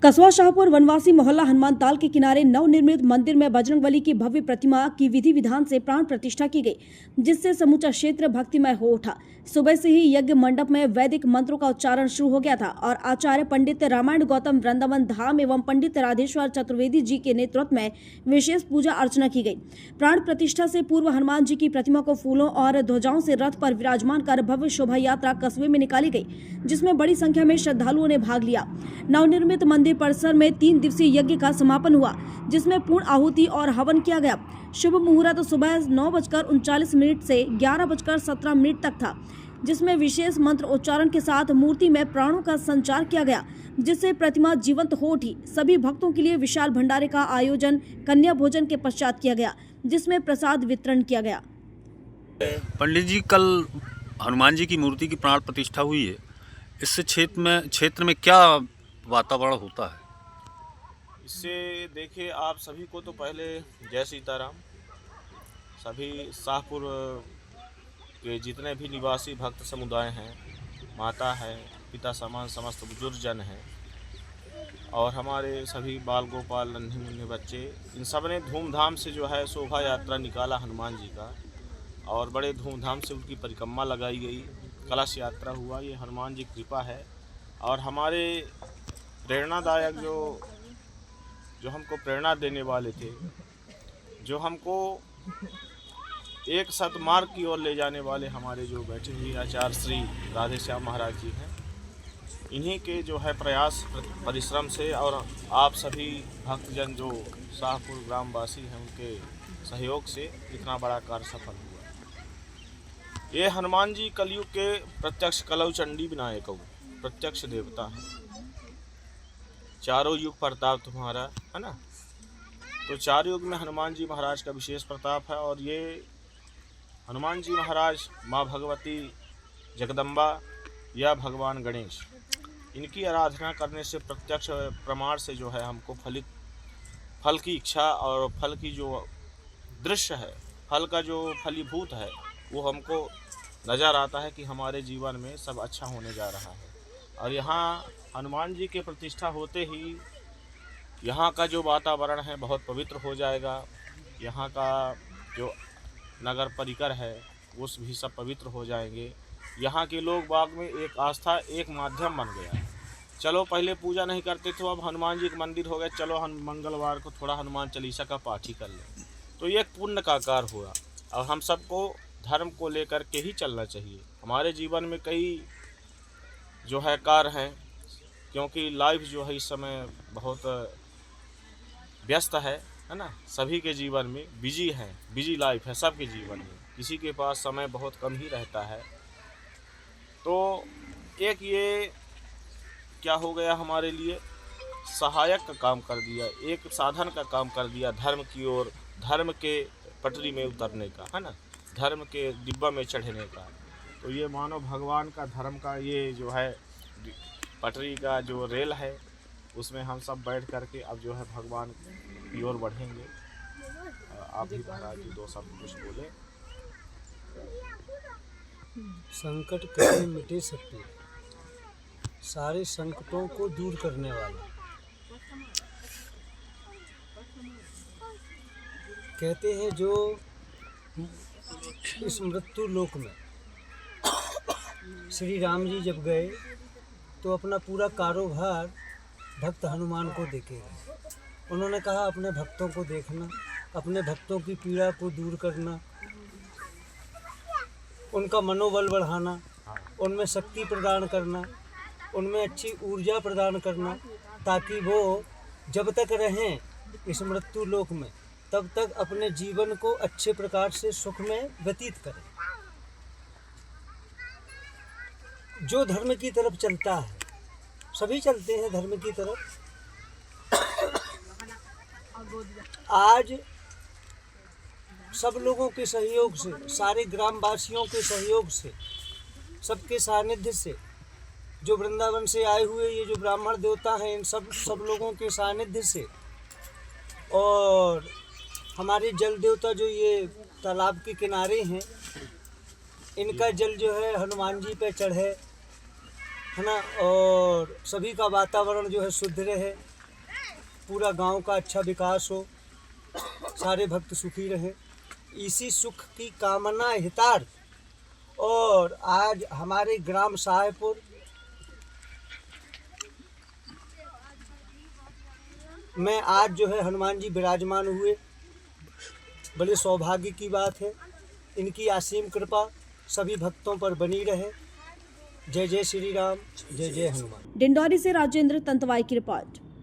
कस्बा शाहपुर वनवासी मोहल्ला हनुमान ताल के किनारे नवनिर्मित मंदिर में बजरंगबली की भव्य प्रतिमा की विधि विधान से प्राण प्रतिष्ठा की गई, जिससे समूचा क्षेत्र भक्तिमय हो उठा। सुबह से ही यज्ञ मंडप में वैदिक मंत्रों का उच्चारण शुरू हो गया था और आचार्य पंडित रामायण गौतम वृंदावन धाम एवं पंडित राधेश्वर चतुर्वेदी जी के नेतृत्व में विशेष पूजा अर्चना की गई। प्राण प्रतिष्ठा से पूर्व हनुमान जी की प्रतिमा को फूलों और ध्वजाओं से रथ पर विराजमान कर भव्य शोभा यात्रा कस्बे में निकाली गई, जिसमें बड़ी संख्या में श्रद्धालुओं ने भाग लिया। नवनिर्मित मंदिर परिसर में 3 दिवसीय यज्ञ का समापन हुआ, जिसमें पूर्ण आहुति और हवन किया गया। शुभ मुहूर्त सुबह 9:39 से 11:17 तक था, जिसमें विशेष मंत्र उच्चारण के साथ मूर्ति में प्राणों का संचार किया गया, जिससे प्रतिमा जीवंत हो उठी। सभी भक्तों के लिए विशाल भंडारे का आयोजन कन्या भोजन के पश्चात किया गया, जिसमें प्रसाद वितरण किया गया। पंडित जी, कल हनुमान जी की मूर्ति की प्राण प्रतिष्ठा हुई है, इससे क्षेत्र में क्या वातावरण होता है? इससे देखिए, आप सभी को तो पहले जय सीताराम। सभी शाहपुर के जितने भी निवासी भक्त समुदाय हैं, माता है, पिता समान समस्त बुजुर्गजन हैं और हमारे सभी बाल गोपाल नन्हे मुन्ने बच्चे, इन सब ने धूमधाम से जो है शोभा यात्रा निकाला हनुमान जी का, और बड़े धूमधाम से उनकी परिक्रमा लगाई गई, कलश यात्रा हुआ। ये हनुमान जी की कृपा है। और हमारे प्रेरणादायक जो हमको प्रेरणा देने वाले थे, जो हमको एक सद्मार्ग की ओर ले जाने वाले हमारे जो बैठे हुए आचार्य श्री राधेश्याम महाराज जी हैं, इन्हीं के जो है प्रयास परिश्रम से और आप सभी भक्तजन जो शाहपुर ग्रामवासी हैं, उनके सहयोग से इतना बड़ा कार्य सफल हुआ। ये हनुमान जी कलयुग के प्रत्यक्ष कलौ चंडी विनायक प्रत्यक्ष देवता हैं। चारों युग प्रताप तुम्हारा है ना, तो चार युग में हनुमान जी महाराज का विशेष प्रताप है। और ये हनुमान जी महाराज माँ भगवती जगदम्बा या भगवान गणेश, इनकी आराधना करने से प्रत्यक्ष प्रमाण से जो है हमको फल की इच्छा और फल की जो दृश्य है, फल का जो फलीभूत है, वो हमको नज़र आता है कि हमारे जीवन में सब अच्छा होने जा रहा है। और यहाँ हनुमान जी के प्रतिष्ठा होते ही यहाँ का जो वातावरण है बहुत पवित्र हो जाएगा। यहाँ का जो नगर परिकर है वो भी सब पवित्र हो जाएंगे। यहाँ के लोग बाग में एक आस्था, एक माध्यम बन गया। चलो पहले पूजा नहीं करते थे, अब हनुमान जी का मंदिर हो गया, चलो हम मंगलवार को थोड़ा हनुमान चालीसा का पाठ ही कर लें, तो ये एक पुण्य का कार्य हुआ। और हम सबको धर्म को लेकर के ही चलना चाहिए। हमारे जीवन में कई जो है कार्य हैं, क्योंकि लाइफ जो है इस समय बहुत व्यस्त है ना, सभी के जीवन में बिजी लाइफ है सबके जीवन में, किसी के पास समय बहुत कम ही रहता है। तो एक ये क्या हो गया, हमारे लिए सहायक का काम कर दिया, एक साधन का काम कर दिया धर्म की ओर, धर्म के पटरी में उतरने का, है ना, धर्म के डिब्बा में चढ़ने का। तो ये मानो भगवान का धर्म का ये जो है पटरी का जो रेल है, उसमें हम सब बैठ करके अब जो है भगवान की ओर बढ़ेंगे। आप भी महाराज जी दो शब्द कुछ बोले। संकट कभी मिटे सकते, सारे संकटों को दूर करने वाला। कहते हैं जो इस मृत्यु लोक में श्री राम जी जब गए तो अपना पूरा कारोबार भक्त हनुमान को देके उन्होंने कहा अपने भक्तों को देखना, अपने भक्तों की पीड़ा को दूर करना, उनका मनोबल बढ़ाना, उनमें शक्ति प्रदान करना, उनमें अच्छी ऊर्जा प्रदान करना, ताकि वो जब तक रहें इस मृत्यु लोक में तब तक अपने जीवन को अच्छे प्रकार से सुख में व्यतीत करें। जो धर्म की तरफ चलता है, सभी चलते हैं धर्म की तरफ। आज सब लोगों के सहयोग से, सारे ग्रामवासियों के सहयोग से, सबके सानिध्य से, जो वृंदावन से आए हुए ये जो ब्राह्मण देवता हैं, इन सब लोगों के सानिध्य से, और हमारे जल देवता जो ये तालाब के किनारे हैं, इनका जल जो है हनुमान जी पे चढ़े, है ना, और सभी का वातावरण जो है शुद्ध रहे। पूरा गांव का अच्छा विकास हो, सारे भक्त सुखी रहें, इसी सुख की कामना हितार्थ और आज हमारे ग्राम साहेबपुर में आज जो है हनुमान जी विराजमान हुए, बड़े सौभाग्य की बात है। इनकी असीम कृपा सभी भक्तों पर बनी रहे। जय जय श्री राम, जय जय हनुमान। डिंडौरी से राजेंद्र तंतवाई की रिपोर्ट।